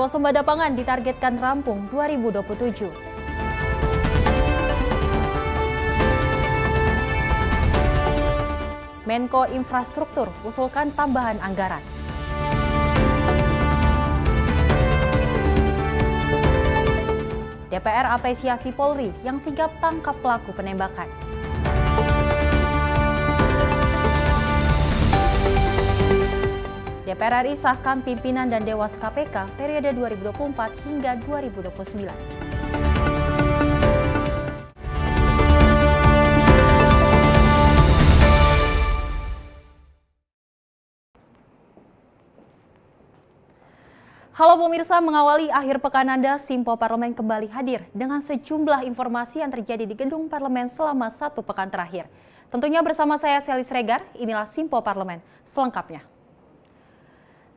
Swasembada pangan ditargetkan rampung 2027. Menko Infrastruktur usulkan tambahan anggaran. DPR apresiasi Polri yang sigap tangkap pelaku penembakan. DPR RI sahkan pimpinan dan Dewas KPK periode 2024 hingga 2029. Halo pemirsa, mengawali akhir pekan Anda, Simpo Parlemen kembali hadir dengan sejumlah informasi yang terjadi di gedung Parlemen selama satu pekan terakhir. Tentunya bersama saya Selis Regar, inilah Simpo Parlemen selengkapnya.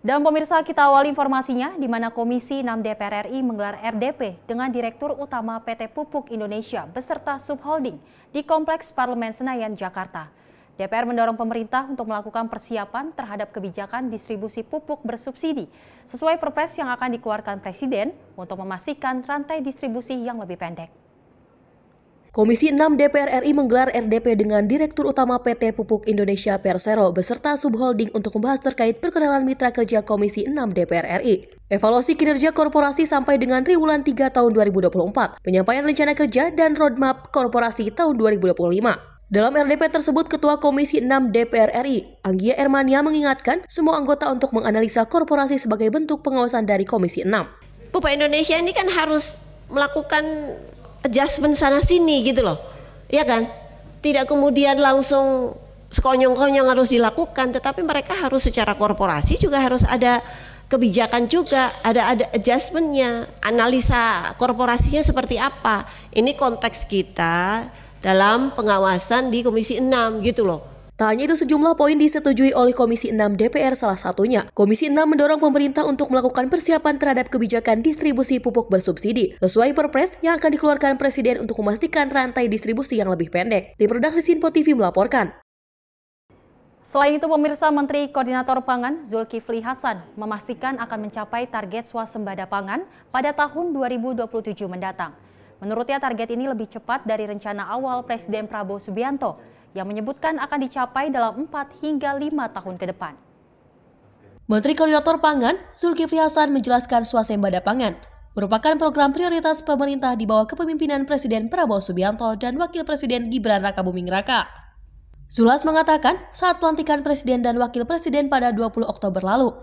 Dan pemirsa, kita awali informasinya di mana Komisi 6 DPR RI menggelar RDP dengan Direktur Utama PT Pupuk Indonesia beserta subholding di Kompleks Parlemen Senayan, Jakarta. DPR mendorong pemerintah untuk melakukan persiapan terhadap kebijakan distribusi pupuk bersubsidi sesuai Perpres yang akan dikeluarkan Presiden untuk memastikan rantai distribusi yang lebih pendek. Komisi 6 DPR RI menggelar RDP dengan Direktur Utama PT Pupuk Indonesia Persero beserta subholding untuk membahas terkait perkenalan mitra kerja Komisi 6 DPR RI. Evaluasi kinerja korporasi sampai dengan triwulan 3 tahun 2024, penyampaian rencana kerja dan roadmap korporasi tahun 2025. Dalam RDP tersebut, Ketua Komisi 6 DPR RI, Anggia Ermania mengingatkan semua anggota untuk menganalisa korporasi sebagai bentuk pengawasan dari Komisi 6. Pupuk Indonesia ini kan harus melakukan adjustment sana-sini gitu loh, ya kan? Tidak kemudian langsung sekonyong-konyong harus dilakukan, tetapi mereka harus secara korporasi juga harus ada kebijakan juga, ada adjustmentnya, analisa korporasinya seperti apa. Ini konteks kita dalam pengawasan di Komisi 6 gitu loh. Tak hanya itu, sejumlah poin disetujui oleh Komisi 6 DPR, salah satunya. Komisi 6 mendorong pemerintah untuk melakukan persiapan terhadap kebijakan distribusi pupuk bersubsidi sesuai Perpres yang akan dikeluarkan Presiden untuk memastikan rantai distribusi yang lebih pendek. Tim Redaksi Simpo TV melaporkan. Selain itu, pemirsa, Menteri Koordinator Pangan Zulkifli Hasan memastikan akan mencapai target swasembada pangan pada tahun 2027 mendatang. Menurutnya target ini lebih cepat dari rencana awal Presiden Prabowo Subianto yang menyebutkan akan dicapai dalam 4 hingga 5 tahun ke depan. Menteri Koordinator Pangan Zulkifli Hasan menjelaskan swasembada pangan merupakan program prioritas pemerintah di bawah kepemimpinan Presiden Prabowo Subianto dan Wakil Presiden Gibran Rakabuming Raka. Zulhas mengatakan saat pelantikan Presiden dan Wakil Presiden pada 20 Oktober lalu,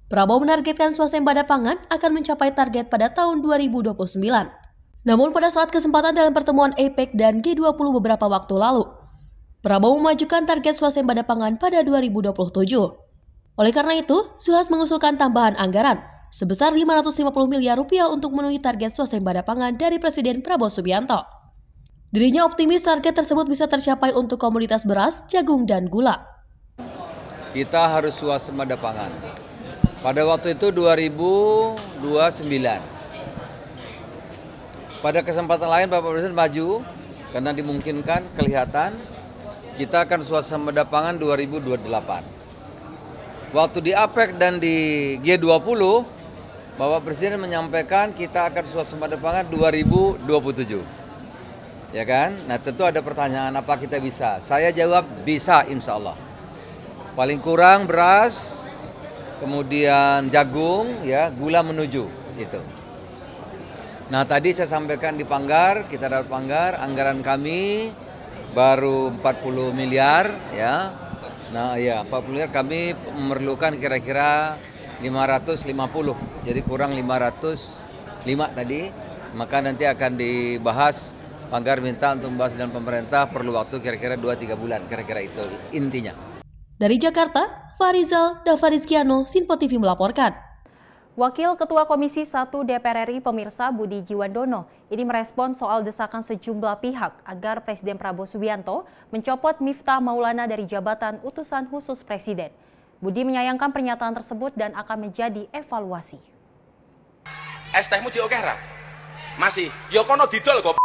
Prabowo menargetkan swasembada pangan akan mencapai target pada tahun 2029. Namun pada saat kesempatan dalam pertemuan APEC dan G20 beberapa waktu lalu, Prabowo memajukan target swasembada pangan pada 2027. Oleh karena itu, Zulhas mengusulkan tambahan anggaran sebesar 550 miliar rupiah untuk memenuhi target swasembada pangan dari Presiden Prabowo Subianto. Dirinya optimis target tersebut bisa tercapai untuk komoditas beras, jagung, dan gula. Kita harus swasembada pangan. Pada waktu itu 2029. Pada kesempatan lain Bapak Presiden maju karena dimungkinkan kelihatan kita akan swasembada pangan 2028. Waktu di APEC dan di G20, Bapak Presiden menyampaikan kita akan swasembada pangan 2027. Ya kan? Nah tentu ada pertanyaan apa kita bisa. Saya jawab bisa insya Allah. Paling kurang beras, kemudian jagung, ya gula menuju itu. Nah tadi saya sampaikan di Panggar, kita dapat Panggar, anggaran kami baru 40 miliar ya. Nah ya 40 miliar kami memerlukan kira-kira 550. Jadi kurang 505 tadi. Maka nanti akan dibahas, Panggar minta untuk membahas dengan pemerintah perlu waktu kira-kira 2-3 bulan. Kira-kira itu intinya. Dari Jakarta, Farizal Davarizkiano, Simpo TV melaporkan. Wakil Ketua Komisi 1 DPR RI pemirsa Budi Jiwandono ini merespon soal desakan sejumlah pihak agar Presiden Prabowo Subianto mencopot Miftah Maulana dari jabatan utusan khusus Presiden. Budi menyayangkan pernyataan tersebut dan akan menjadi evaluasi. Es tehmu di oke ra? Masih. Ya kono didol kok.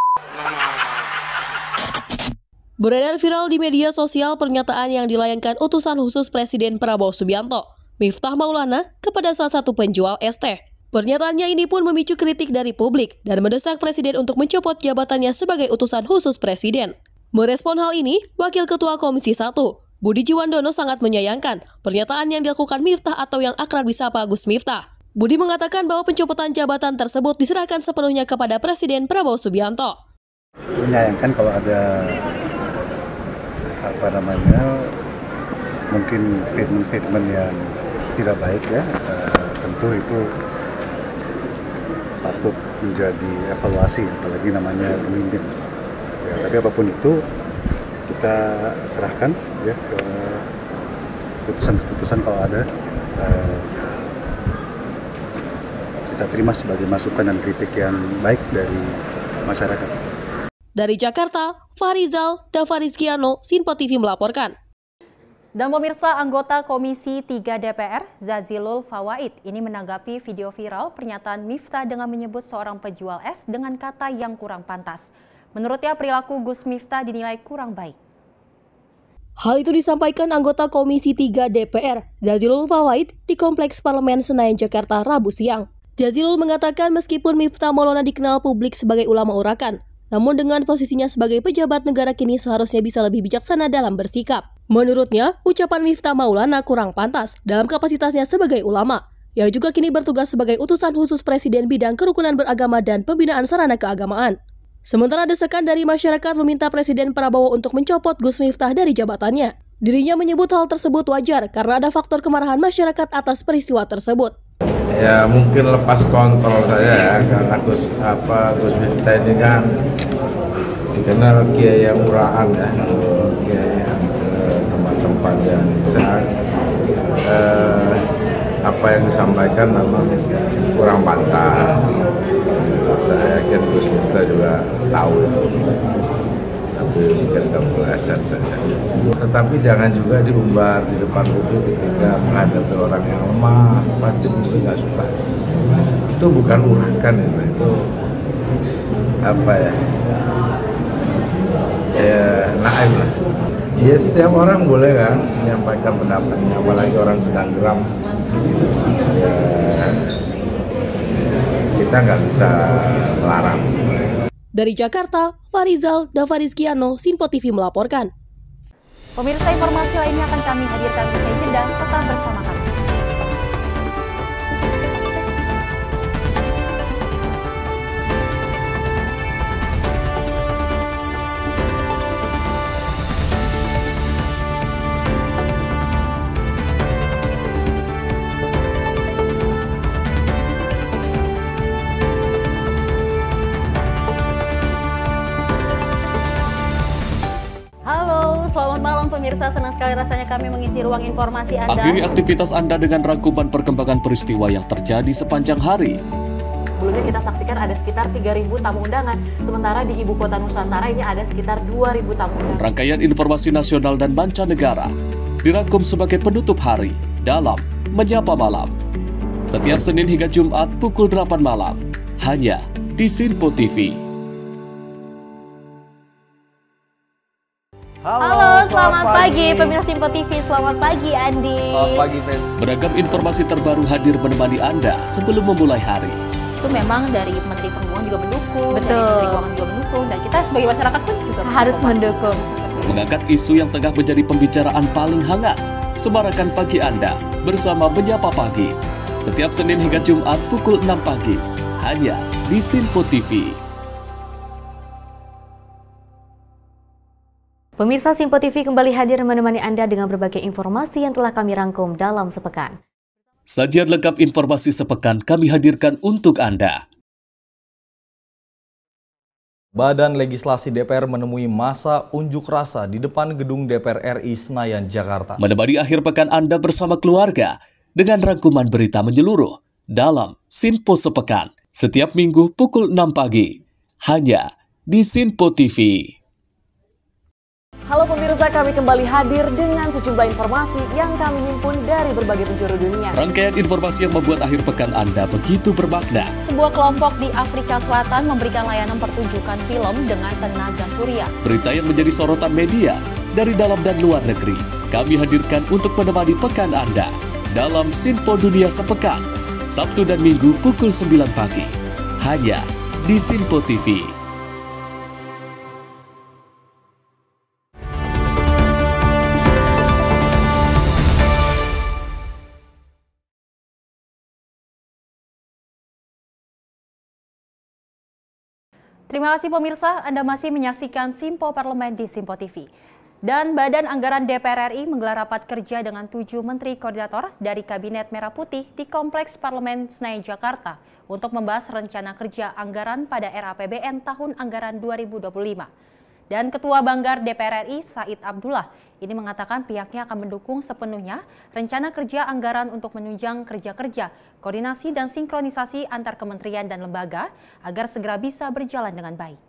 Beredar viral di media sosial pernyataan yang dilayangkan utusan khusus Presiden Prabowo Subianto, Miftah Maulana, kepada salah satu penjual es teh. Pernyataannya ini pun memicu kritik dari publik dan mendesak Presiden untuk mencopot jabatannya sebagai utusan khusus Presiden. Merespon hal ini, Wakil Ketua Komisi 1, Budi Jiwandono sangat menyayangkan pernyataan yang dilakukan Miftah atau yang akrab disapa Gus Miftah. Budi mengatakan bahwa pencopotan jabatan tersebut diserahkan sepenuhnya kepada Presiden Prabowo Subianto. Menyayangkan kalau ada mungkin statement-statement yang tidak baik ya, tentu itu patut menjadi evaluasi, apalagi namanya pemimpin. Ya, tapi apapun itu kita serahkan ya ke keputusan-keputusan kalau ada, kita terima sebagai masukan dan kritik yang baik dari masyarakat. Dari Jakarta, Farizal Davarizkiano, Sinpo TV melaporkan. Dan pemirsa, anggota Komisi 3 DPR, Zazilul Fawaid, ini menanggapi video viral pernyataan Miftah dengan menyebut seorang penjual es dengan kata yang kurang pantas. Menurutnya, perilaku Gus Miftah dinilai kurang baik. Hal itu disampaikan anggota Komisi 3 DPR, Zazilul Fawaid, di Kompleks Parlemen Senayan, Jakarta, Rabu siang. Zazilul mengatakan meskipun Miftah Maulana dikenal publik sebagai ulama urakan, namun dengan posisinya sebagai pejabat negara kini seharusnya bisa lebih bijaksana dalam bersikap. Menurutnya, ucapan Miftah Maulana kurang pantas dalam kapasitasnya sebagai ulama, yang juga kini bertugas sebagai utusan khusus Presiden bidang kerukunan beragama dan pembinaan sarana keagamaan. Sementara desakan dari masyarakat meminta Presiden Prabowo untuk mencopot Gus Miftah dari jabatannya. Dirinya menyebut hal tersebut wajar karena ada faktor kemarahan masyarakat atas peristiwa tersebut. Ya mungkin lepas kontrol saya ya, karena Gus Miftah ini kan dikenal kiai yang uraan ya, kiai yang tempat-tempat yang bisa apa yang disampaikan memang kurang pantas. Saya yakin Gus Miftah juga tahu itu, tapi mungkin kepleset saja. Tetapi jangan juga diumbar di depan publik ketika menghadapi orang yang lemah, pasti publik nggak suka. Itu bukan urakan itu apa ya? Ya naif lah. Ya setiap orang boleh kan menyampaikan pendapatnya, apalagi orang sedang geram. Ya, kita nggak bisa melarang. Dari Jakarta, Farizal Davarizkiano, Sinpo TV melaporkan. Pemirsa, informasi lainnya akan kami hadirkan usai jeda, tetap bersama kami. Selamat malam pemirsa, senang sekali rasanya kami mengisi ruang informasi Anda. Akhiri aktivitas Anda dengan rangkuman perkembangan peristiwa yang terjadi sepanjang hari. Sebelumnya kita saksikan ada sekitar 3.000 tamu undangan, sementara di Ibu Kota Nusantara ini ada sekitar 2.000 tamu undangan. Rangkaian informasi nasional dan mancanegara dirangkum sebagai penutup hari dalam Menyapa Malam. Setiap Senin hingga Jumat pukul 8 malam, hanya di Sinpo TV. Halo, selamat pagi pemirsa Sinpo TV, selamat pagi Andi. Selamat pagi, Ves. Beragam informasi terbaru hadir menemani Anda sebelum memulai hari. Itu memang dari Menteri Perhubungan juga mendukung, Betul. dari Menteri Keuangan juga mendukung, dan kita sebagai masyarakat pun juga Harus mendukung. Mengangkat isu yang tengah menjadi pembicaraan paling hangat. Semarakan pagi Anda bersama Menyapa Pagi. Setiap Senin hingga Jumat pukul 6 pagi, hanya di Sinpo TV. Pemirsa Sinpo TV kembali hadir menemani Anda dengan berbagai informasi yang telah kami rangkum dalam sepekan. Sajian lengkap informasi sepekan kami hadirkan untuk Anda. Badan Legislasi DPR menemui masa unjuk rasa di depan gedung DPR RI Senayan, Jakarta. Menemani akhir pekan Anda bersama keluarga dengan rangkuman berita menyeluruh dalam Sinpo Sepekan. Setiap minggu pukul 6 pagi, hanya di Sinpo TV. Halo pemirsa, kami kembali hadir dengan sejumlah informasi yang kami himpun dari berbagai penjuru dunia. Rangkaian informasi yang membuat akhir pekan Anda begitu bermakna. Sebuah kelompok di Afrika Selatan memberikan layanan pertunjukan film dengan tenaga surya. Berita yang menjadi sorotan media dari dalam dan luar negeri. Kami hadirkan untuk menemani pekan Anda dalam Sinpo Dunia Sepekan. Sabtu dan Minggu pukul 9 pagi. Hanya di Sinpo TV. Terima kasih pemirsa, Anda masih menyaksikan Simpo Parlemen di Simpo TV. Dan Badan Anggaran DPR RI menggelar rapat kerja dengan 7 Menteri Koordinator dari Kabinet Merah Putih di Kompleks Parlemen Senayan, Jakarta untuk membahas rencana kerja anggaran pada RAPBN tahun anggaran 2025. Dan Ketua Banggar DPR RI Said Abdullah ini mengatakan pihaknya akan mendukung sepenuhnya rencana kerja anggaran untuk menunjang kerja-kerja, koordinasi dan sinkronisasi antar kementerian dan lembaga agar segera bisa berjalan dengan baik.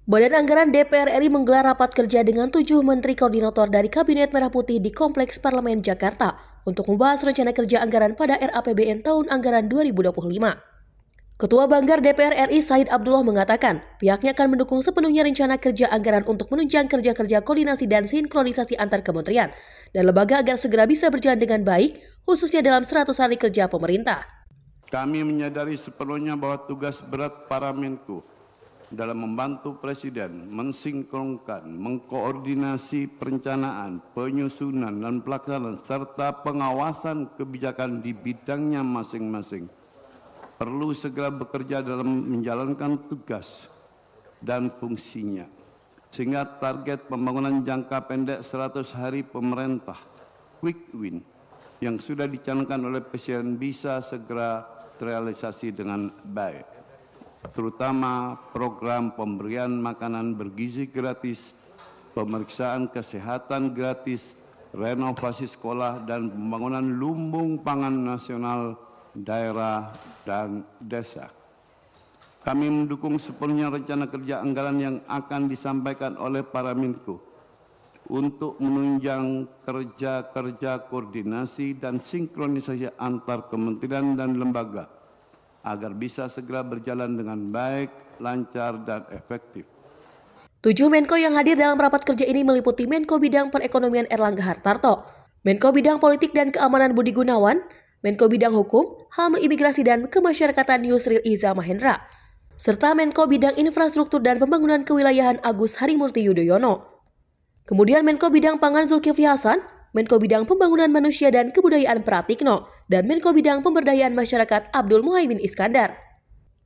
Badan Anggaran DPR RI menggelar rapat kerja dengan 7 Menteri Koordinator dari Kabinet Merah Putih di Kompleks Parlemen Jakarta untuk membahas rencana kerja anggaran pada RAPBN tahun anggaran 2025. Ketua Banggar DPR RI Said Abdullah mengatakan pihaknya akan mendukung sepenuhnya rencana kerja anggaran untuk menunjang kerja-kerja koordinasi dan sinkronisasi antar kementerian dan lembaga agar segera bisa berjalan dengan baik, khususnya dalam 100 hari kerja pemerintah. Kami menyadari sepenuhnya bahwa tugas berat para Menko dalam membantu Presiden mensinkronkan, mengkoordinasi perencanaan, penyusunan dan pelaksanaan serta pengawasan kebijakan di bidangnya masing-masing perlu segera bekerja dalam menjalankan tugas dan fungsinya sehingga target pembangunan jangka pendek 100 hari pemerintah quick win yang sudah dicanangkan oleh Presiden bisa segera terrealisasi dengan baik, terutama program pemberian makanan bergizi gratis, pemeriksaan kesehatan gratis, renovasi sekolah, dan pembangunan lumbung pangan nasional, daerah, dan desa. Kami mendukung sepenuhnya rencana kerja anggaran yang akan disampaikan oleh para Menko untuk menunjang kerja-kerja koordinasi dan sinkronisasi antar kementerian dan lembaga agar bisa segera berjalan dengan baik, lancar, dan efektif. 7 Menko yang hadir dalam rapat kerja ini meliputi Menko Bidang Perekonomian Erlangga Hartarto, Menko Bidang Politik dan Keamanan Budi Gunawan, Menko Bidang Hukum, HAM, Imigrasi dan Kemasyarakatan Yusril Iza Mahendra, serta Menko Bidang Infrastruktur dan Pembangunan Kewilayahan Agus Harimurti Yudhoyono. Kemudian Menko Bidang Pangan Zulkifli Hasan, Menko Bidang Pembangunan Manusia dan Kebudayaan Pratikno, dan Menko Bidang Pemberdayaan Masyarakat Abdul Muhaimin Iskandar.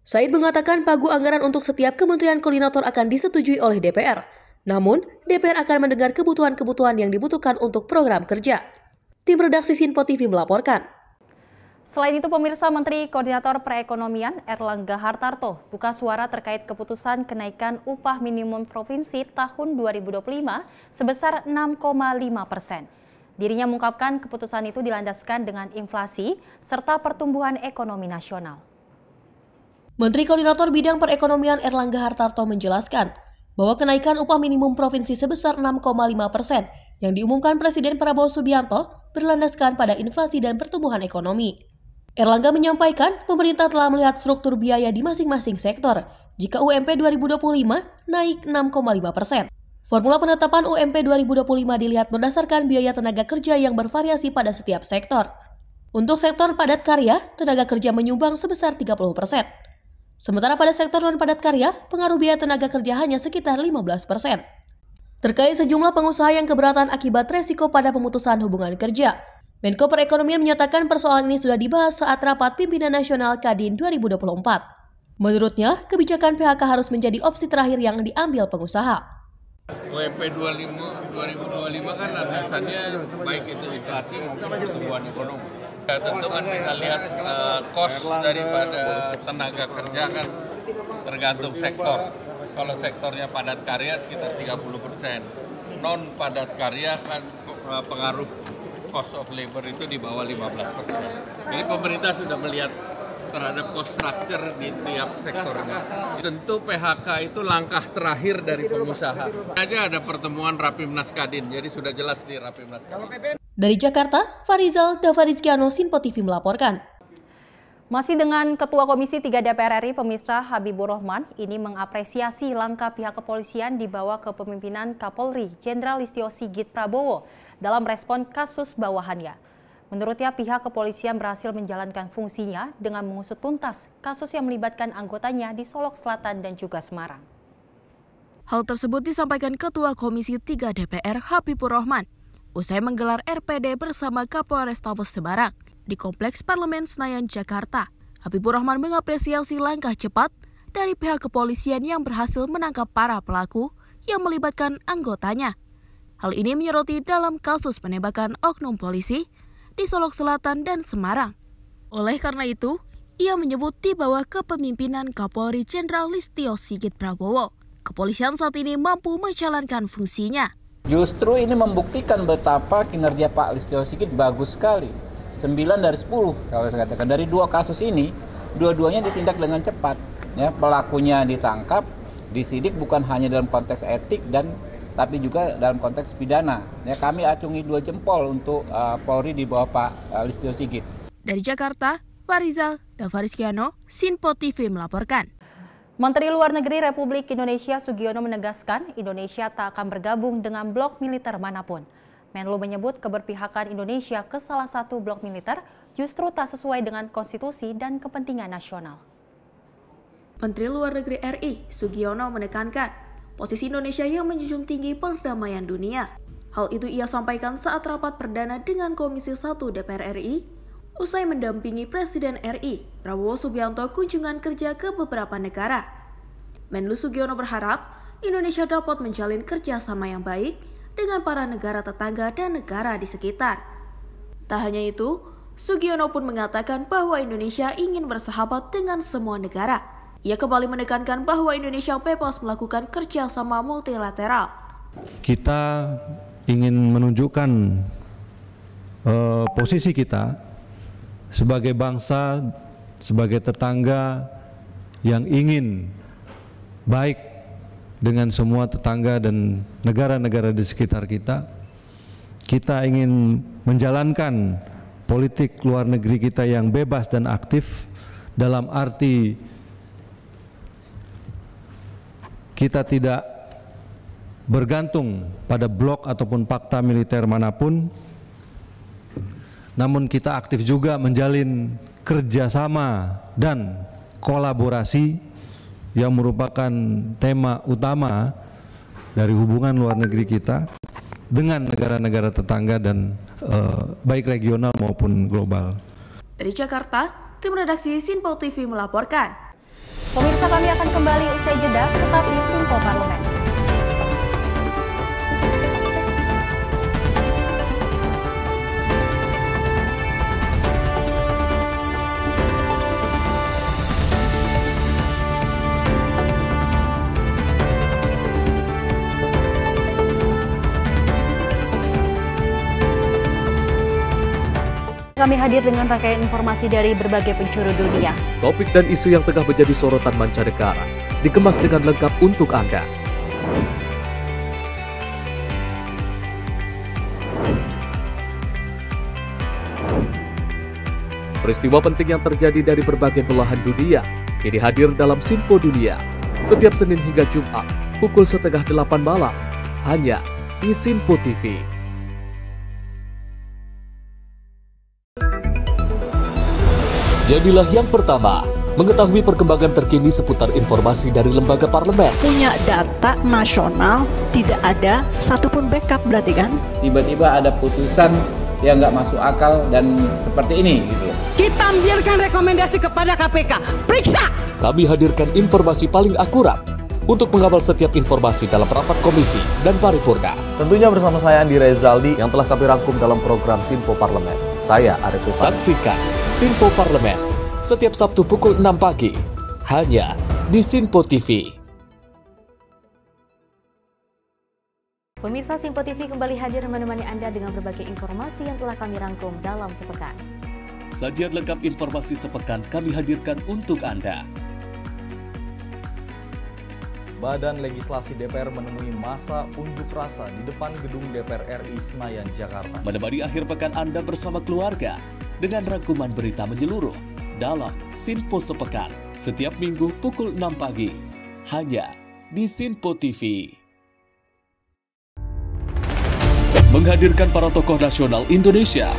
Said mengatakan pagu anggaran untuk setiap kementerian koordinator akan disetujui oleh DPR. Namun, DPR akan mendengar kebutuhan-kebutuhan yang dibutuhkan untuk program kerja. Tim redaksi Sinpo TV melaporkan. Selain itu, pemirsa, Menteri Koordinator Perekonomian Erlangga Hartarto buka suara terkait keputusan kenaikan upah minimum provinsi tahun 2025 sebesar 6,5%. Dirinya mengungkapkan keputusan itu dilandaskan dengan inflasi serta pertumbuhan ekonomi nasional. Menteri Koordinator Bidang Perekonomian Erlangga Hartarto menjelaskan bahwa kenaikan upah minimum provinsi sebesar 6,5% yang diumumkan Presiden Prabowo Subianto berlandaskan pada inflasi dan pertumbuhan ekonomi. Erlangga menyampaikan pemerintah telah melihat struktur biaya di masing-masing sektor jika UMP 2025 naik 6,5%. Formula penetapan UMP 2025 dilihat berdasarkan biaya tenaga kerja yang bervariasi pada setiap sektor. Untuk sektor padat karya, tenaga kerja menyumbang sebesar 30%. Sementara pada sektor non-padat karya, pengaruh biaya tenaga kerja hanya sekitar 15%. Terkait sejumlah pengusaha yang keberatan akibat resiko pada pemutusan hubungan kerja, Menko Perekonomian menyatakan persoalan ini sudah dibahas saat rapat pimpinan nasional Kadin 2024. Menurutnya, kebijakan PHK harus menjadi opsi terakhir yang diambil pengusaha. UMP 2025 kan landasannya baik itu inflasi maupun pertumbuhan ekonomi. Ya, tentu kan kita lihat cost daripada tenaga kerja kan tergantung sektor. Kalau sektornya padat karya sekitar 30%. Non padat karya kan pengaruh cost of labor itu di bawah 15%. Jadi pemerintah sudah melihat terhadap cost structure di tiap sektornya. Tentu PHK itu langkah terakhir dari pengusaha. Aja ada pertemuan Rapimnas Kadin, jadi sudah jelas di Rapimnas Kadin. Dari Jakarta, Farizal Davarizkiano, Sinpo TV melaporkan. Masih dengan Ketua Komisi 3 DPR RI, pemirsa, Habibur Rahman ini mengapresiasi langkah pihak kepolisian di bawah kepemimpinan Kapolri Jenderal Listio Sigit Prabowo dalam respon kasus bawahannya. Menurutnya, pihak kepolisian berhasil menjalankan fungsinya dengan mengusut tuntas kasus yang melibatkan anggotanya di Solok Selatan dan juga Semarang. Hal tersebut disampaikan Ketua Komisi 3 DPR Habibur Rahman usai menggelar RPD bersama Kapolrestabes Semarang di Kompleks Parlemen Senayan, Jakarta. Habibur Rahman mengapresiasi langkah cepat dari pihak kepolisian yang berhasil menangkap para pelaku yang melibatkan anggotanya. Hal ini menyoroti dalam kasus penembakan oknum polisi di Solok Selatan dan Semarang. Oleh karena itu, ia menyebut di bawah kepemimpinan Kapolri Jenderal Listio Sigit Prabowo, kepolisian saat ini mampu menjalankan fungsinya. Justru ini membuktikan betapa kinerja Pak Listio Sigit bagus sekali. 9 dari 10 kalau saya katakan. Dari 2 kasus ini, dua-duanya ditindak dengan cepat. Ya, pelakunya ditangkap, disidik bukan hanya dalam konteks etik tapi juga dalam konteks pidana. Ya, kami acungi 2 jempol untuk Polri di bawah Pak Listio Sigit. Dari Jakarta, Farizal Davariskiano, Sinpo TV melaporkan. Menteri Luar Negeri Republik Indonesia Sugiono menegaskan Indonesia tak akan bergabung dengan blok militer manapun. Menlu menyebut keberpihakan Indonesia ke salah satu blok militer justru tak sesuai dengan konstitusi dan kepentingan nasional. Menteri Luar Negeri RI Sugiono menekankan posisi Indonesia yang menjunjung tinggi perdamaian dunia. Hal itu ia sampaikan saat rapat perdana dengan Komisi 1 DPR RI usai mendampingi Presiden RI Prabowo Subianto kunjungan kerja ke beberapa negara. Menlu Sugiono berharap Indonesia dapat menjalin kerjasama yang baik dengan para negara tetangga dan negara di sekitar. Tak hanya itu, Sugiono pun mengatakan bahwa Indonesia ingin bersahabat dengan semua negara. Ia kembali menekankan bahwa Indonesia bebas melakukan kerjasama multilateral. Kita ingin menunjukkan posisi kita sebagai bangsa, sebagai tetangga yang ingin baik dengan semua tetangga dan negara-negara di sekitar kita. Kita ingin menjalankan politik luar negeri kita yang bebas dan aktif dalam arti kita tidak bergantung pada blok ataupun fakta militer manapun, namun kita aktif juga menjalin kerjasama dan kolaborasi yang merupakan tema utama dari hubungan luar negeri kita dengan negara-negara tetangga dan baik regional maupun global. Dari Jakarta, tim redaksi Sinpo TV melaporkan. Pemirsa, kami akan kembali usai jeda, tetap di Sinpo Parlemen. Kami hadir dengan rangkaian informasi dari berbagai penjuru dunia. Topik dan isu yang tengah menjadi sorotan mancanegara dikemas dengan lengkap untuk Anda. Peristiwa penting yang terjadi dari berbagai belahan dunia kini hadir dalam Sinpo Dunia setiap Senin hingga Jumat pukul 7:30 malam hanya di Sinpo TV. Jadilah yang pertama mengetahui perkembangan terkini seputar informasi dari lembaga parlemen. Punya data nasional, tidak ada satupun backup berarti kan? Tiba-tiba ada putusan yang nggak masuk akal dan seperti ini gitu loh. Kita biarkan rekomendasi kepada KPK, periksa! Kami hadirkan informasi paling akurat untuk mengawal setiap informasi dalam rapat komisi dan paripurna. Tentunya bersama saya Andi Rezaldi yang telah kami rangkum dalam program Sinpo Parlemen. Saya Arif Rifani. Saksikan Sinpo Parlemen setiap Sabtu pukul 6 pagi hanya di Sinpo TV. Pemirsa, Sinpo TV kembali hadir menemani Anda dengan berbagai informasi yang telah kami rangkum dalam sepekan. Sajian lengkap informasi sepekan kami hadirkan untuk Anda. Badan Legislasi DPR menemui masa unjuk rasa di depan gedung DPR RI Senayan, Jakarta. Menemani akhir pekan Anda bersama keluarga dengan rangkuman berita menyeluruh dalam Sinpo Sepekan setiap minggu pukul 6 pagi hanya di Sinpo TV. Menghadirkan para tokoh nasional Indonesia.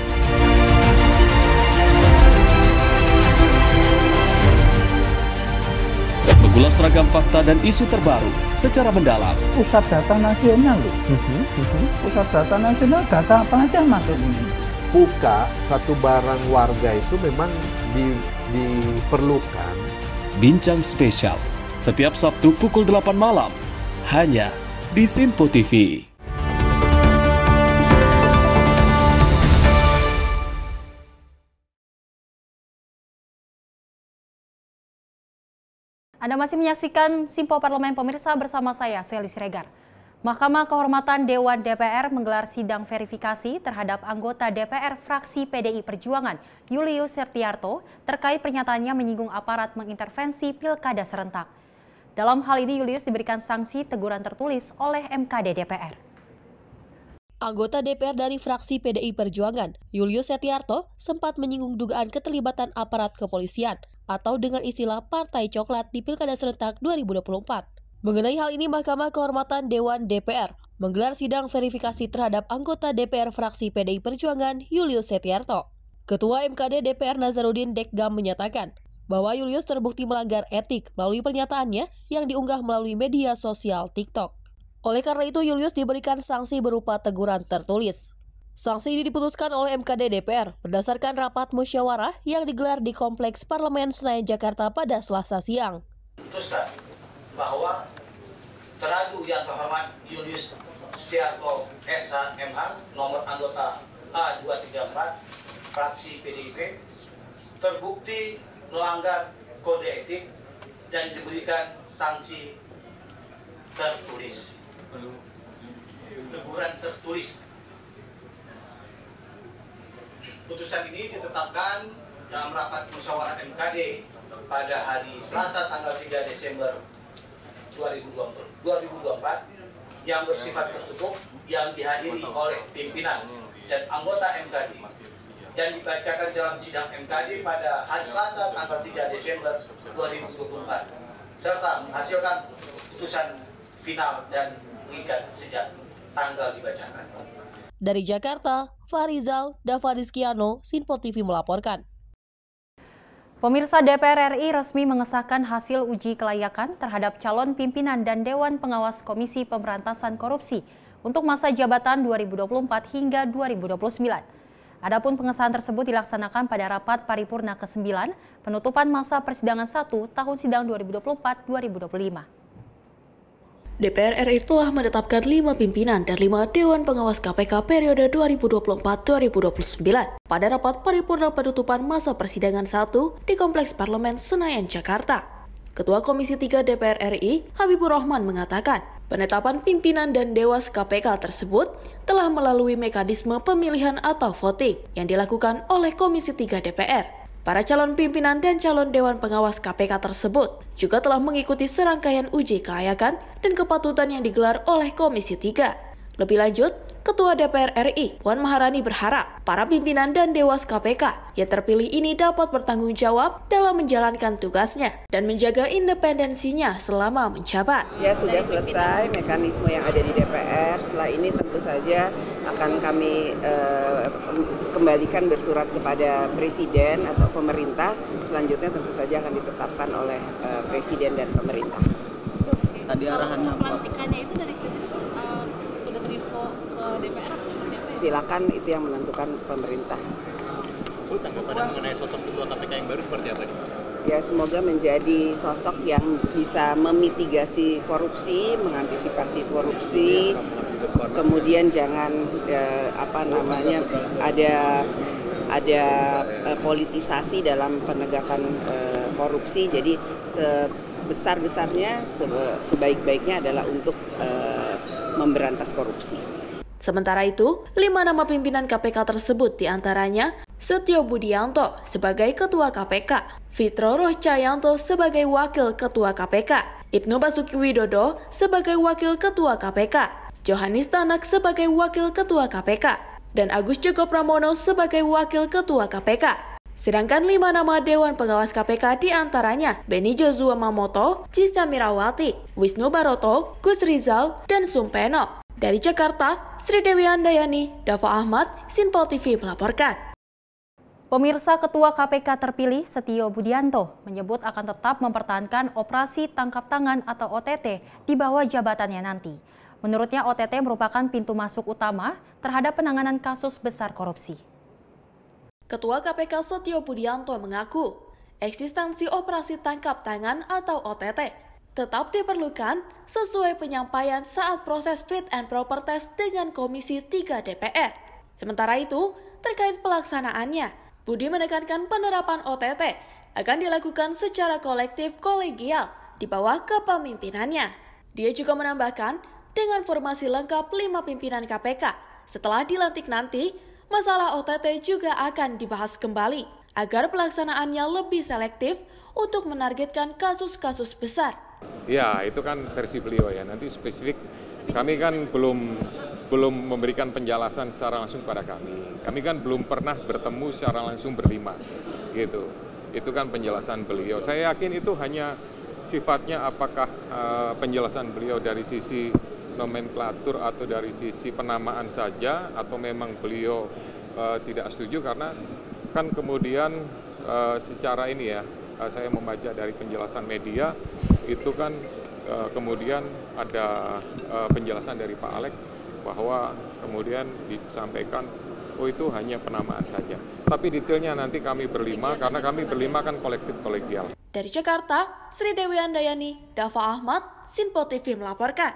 mengulas ragam fakta dan isu terbaru secara mendalam. Pusat data nasional loh. Pusat data nasional, data apa aja masuk ini. Buka satu barang warga itu memang diperlukan. Bincang spesial setiap Sabtu pukul 8 malam hanya di Sinpo TV. Anda masih menyaksikan Sinpo Parlemen pemirsa bersama saya, Sely Siregar. Mahkamah Kehormatan Dewan DPR menggelar sidang verifikasi terhadap anggota DPR fraksi PDI Perjuangan, Julius Setiarto, terkait pernyataannya menyinggung aparat mengintervensi pilkada serentak. Dalam hal ini, Julius diberikan sanksi teguran tertulis oleh MKD DPR. Anggota DPR dari fraksi PDI Perjuangan, Julius Setiarto, sempat menyinggung dugaan keterlibatan aparat kepolisian atau dengan istilah Partai Coklat di Pilkada Serentak 2024. Mengenai hal ini, Mahkamah Kehormatan Dewan DPR menggelar sidang verifikasi terhadap anggota DPR fraksi PDI Perjuangan, Julius Setiarto. Ketua MKD DPR Nazarudin Dekgam menyatakan bahwa Julius terbukti melanggar etik melalui pernyataannya yang diunggah melalui media sosial TikTok. Oleh karena itu, Julius diberikan sanksi berupa teguran tertulis. Sanksi ini diputuskan oleh MKD DPR berdasarkan rapat musyawarah yang digelar di Kompleks Parlemen Senayan Jakarta pada Selasa siang. Putuskan bahwa teradu yang terhormat Julius Setiarto SH MH nomor anggota A234 fraksi PDIP terbukti melanggar kode etik dan diberikan sanksi tertulis. Teguran tertulis. Putusan ini ditetapkan dalam rapat musyawarah MKD pada hari Selasa tanggal 3 Desember 2024 yang bersifat tertutup yang dihadiri oleh pimpinan dan anggota MKD dan dibacakan dalam sidang MKD pada hari Selasa tanggal 3 Desember 2024 serta menghasilkan putusan final dan mengikat sejak tanggal dibacakan. Dari Jakarta, Farizal Davarizkiano, Sinpo TV melaporkan. Pemirsa, DPR RI resmi mengesahkan hasil uji kelayakan terhadap calon pimpinan dan Dewan Pengawas Komisi Pemberantasan Korupsi untuk masa jabatan 2024 hingga 2029. Adapun pengesahan tersebut dilaksanakan pada rapat paripurna ke-9 penutupan masa persidangan 1 tahun sidang 2024-2025. DPR RI telah menetapkan 5 pimpinan dan 5 Dewan Pengawas KPK periode 2024-2029 pada rapat paripurna penutupan masa persidangan 1 di Kompleks Parlemen Senayan, Jakarta. Ketua Komisi 3 DPR RI, Habibur Rahman mengatakan, penetapan pimpinan dan Dewas KPK tersebut telah melalui mekanisme pemilihan atau voting yang dilakukan oleh Komisi 3 DPR. Para calon pimpinan dan calon Dewan Pengawas KPK tersebut juga telah mengikuti serangkaian uji kelayakan dan kepatutan yang digelar oleh Komisi 3. Lebih lanjut, Ketua DPR RI, Puan Maharani berharap para pimpinan dan Dewas KPK yang terpilih ini dapat bertanggung jawab dalam menjalankan tugasnya dan menjaga independensinya selama menjabat. Ya, sudah selesai mekanisme yang ada di DPR. Setelah ini tentu saja akan kami kembalikan bersurat kepada Presiden atau pemerintah. Selanjutnya tentu saja akan ditetapkan oleh Presiden dan pemerintah. Tadi arahannya pelantikannya itu dari Presiden sudah terinfo ke DPR atau seperti apa? Silakan, itu yang menentukan pemerintah. Bu, tanggapan mengenai sosok Ketua KPK yang baru seperti apa nih? Ya, semoga menjadi sosok yang bisa memitigasi korupsi, mengantisipasi korupsi, kemudian jangan ada politisasi dalam penegakan korupsi. Jadi sebesar-besarnya, sebaik-baiknya adalah untuk memberantas korupsi. Sementara itu, 5 nama pimpinan KPK tersebut diantaranya Setio Budianto sebagai Ketua KPK, Fitro Rohcayanto sebagai Wakil Ketua KPK, Ibnu Basuki Widodo sebagai Wakil Ketua KPK, Johanis Tanak sebagai Wakil Ketua KPK, dan Agus Joko Pramono sebagai Wakil Ketua KPK. Sedangkan 5 nama Dewan Pengawas KPK diantaranya Beni Joshua Mamoto, Cisca Mirawati, Wisnu Baroto, Gus Rizal, dan Sumpeno. Dari Jakarta, Sri Dewi Andayani, Dava Ahmad, Sinpo TV melaporkan. Pemirsa, Ketua KPK terpilih Setio Budianto menyebut akan tetap mempertahankan operasi tangkap tangan atau OTT di bawah jabatannya nanti. Menurutnya OTT merupakan pintu masuk utama terhadap penanganan kasus besar korupsi. Ketua KPK Setio Budianto mengaku eksistensi operasi tangkap tangan atau OTT tetap diperlukan sesuai penyampaian saat proses fit and proper test dengan Komisi 3 DPR. Sementara itu, terkait pelaksanaannya, Budi menekankan penerapan OTT akan dilakukan secara kolektif kolegial di bawah kepemimpinannya. Dia juga menambahkan, dengan formasi lengkap 5 pimpinan KPK, setelah dilantik nanti, masalah OTT juga akan dibahas kembali agar pelaksanaannya lebih selektif untuk menargetkan kasus-kasus besar. Ya, itu kan versi beliau ya. Nanti spesifik kami kan belum memberikan penjelasan secara langsung pada kami. Kami kan belum pernah bertemu secara langsung berlima, gitu. Itu kan penjelasan beliau. Saya yakin itu hanya sifatnya apakah penjelasan beliau dari sisi nomenklatur atau dari sisi penamaan saja, atau memang beliau tidak setuju, karena kan kemudian secara ini ya, saya membaca dari penjelasan media, itu kan kemudian ada penjelasan dari Pak Alex bahwa kemudian disampaikan, oh itu hanya penamaan saja. Tapi detailnya nanti kami berlima, karena kami berlima kan kolektif kolegial. Dari Jakarta, Sri Dewi Andayani, Dava Ahmad, Sinpo TV melaporkan.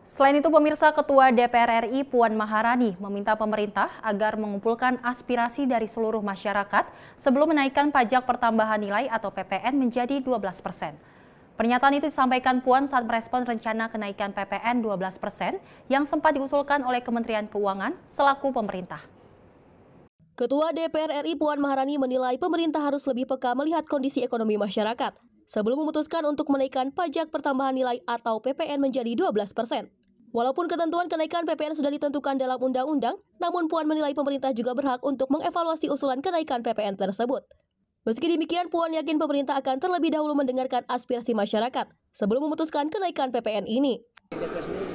Selain itu, pemirsa, Ketua DPR RI Puan Maharani meminta pemerintah agar mengumpulkan aspirasi dari seluruh masyarakat sebelum menaikkan pajak pertambahan nilai atau PPN menjadi 12%. Pernyataan itu disampaikan Puan saat merespon rencana kenaikan PPN 12% yang sempat diusulkan oleh Kementerian Keuangan selaku pemerintah. Ketua DPR RI Puan Maharani menilai pemerintah harus lebih peka melihat kondisi ekonomi masyarakat sebelum memutuskan untuk menaikkan pajak pertambahan nilai atau PPN menjadi 12%. Walaupun ketentuan kenaikan PPN sudah ditentukan dalam undang-undang, namun Puan menilai pemerintah juga berhak untuk mengevaluasi usulan kenaikan PPN tersebut. Meski demikian, Puan yakin pemerintah akan terlebih dahulu mendengarkan aspirasi masyarakat sebelum memutuskan kenaikan PPN ini.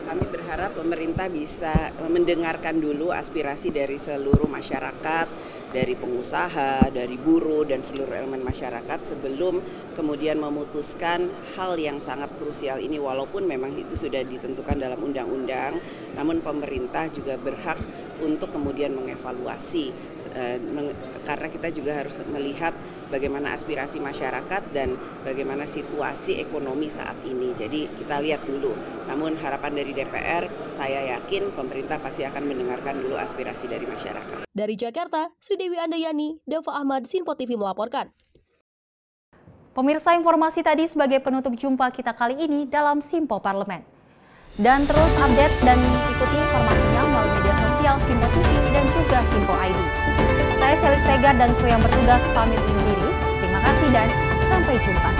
Kami berharap pemerintah bisa mendengarkan dulu aspirasi dari seluruh masyarakat, dari pengusaha, dari buruh, dan seluruh elemen masyarakat sebelum kemudian memutuskan hal yang sangat krusial ini. Walaupun memang itu sudah ditentukan dalam undang-undang, namun pemerintah juga berhak untuk kemudian mengevaluasi, karena kita juga harus melihat bagaimana aspirasi masyarakat dan bagaimana situasi ekonomi saat ini. Jadi kita lihat dulu. Namun harapan dari DPR, saya yakin pemerintah pasti akan mendengarkan dulu aspirasi dari masyarakat. Dari Jakarta, Sri Dewi Andayani, Dava Ahmad, Sinpo TV melaporkan. Pemirsa, informasi tadi sebagai penutup jumpa kita kali ini dalam Simpo Parlemen. Dan terus update dan ikuti informasinya melalui media sosial Simpo TV dan juga Simpo ID. Saya Selis Regar dan kru yang bertugas pamit undur diri. Terima kasih dan sampai jumpa.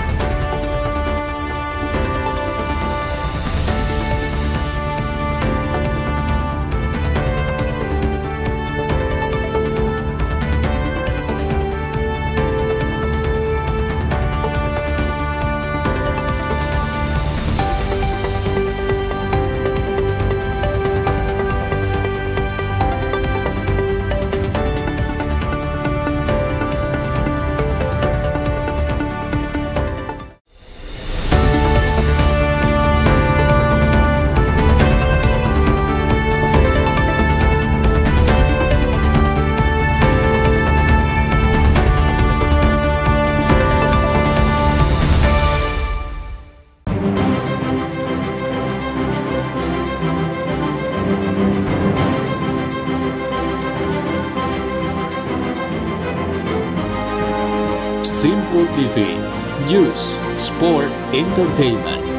Simpo TV, News, Sport, Entertainment.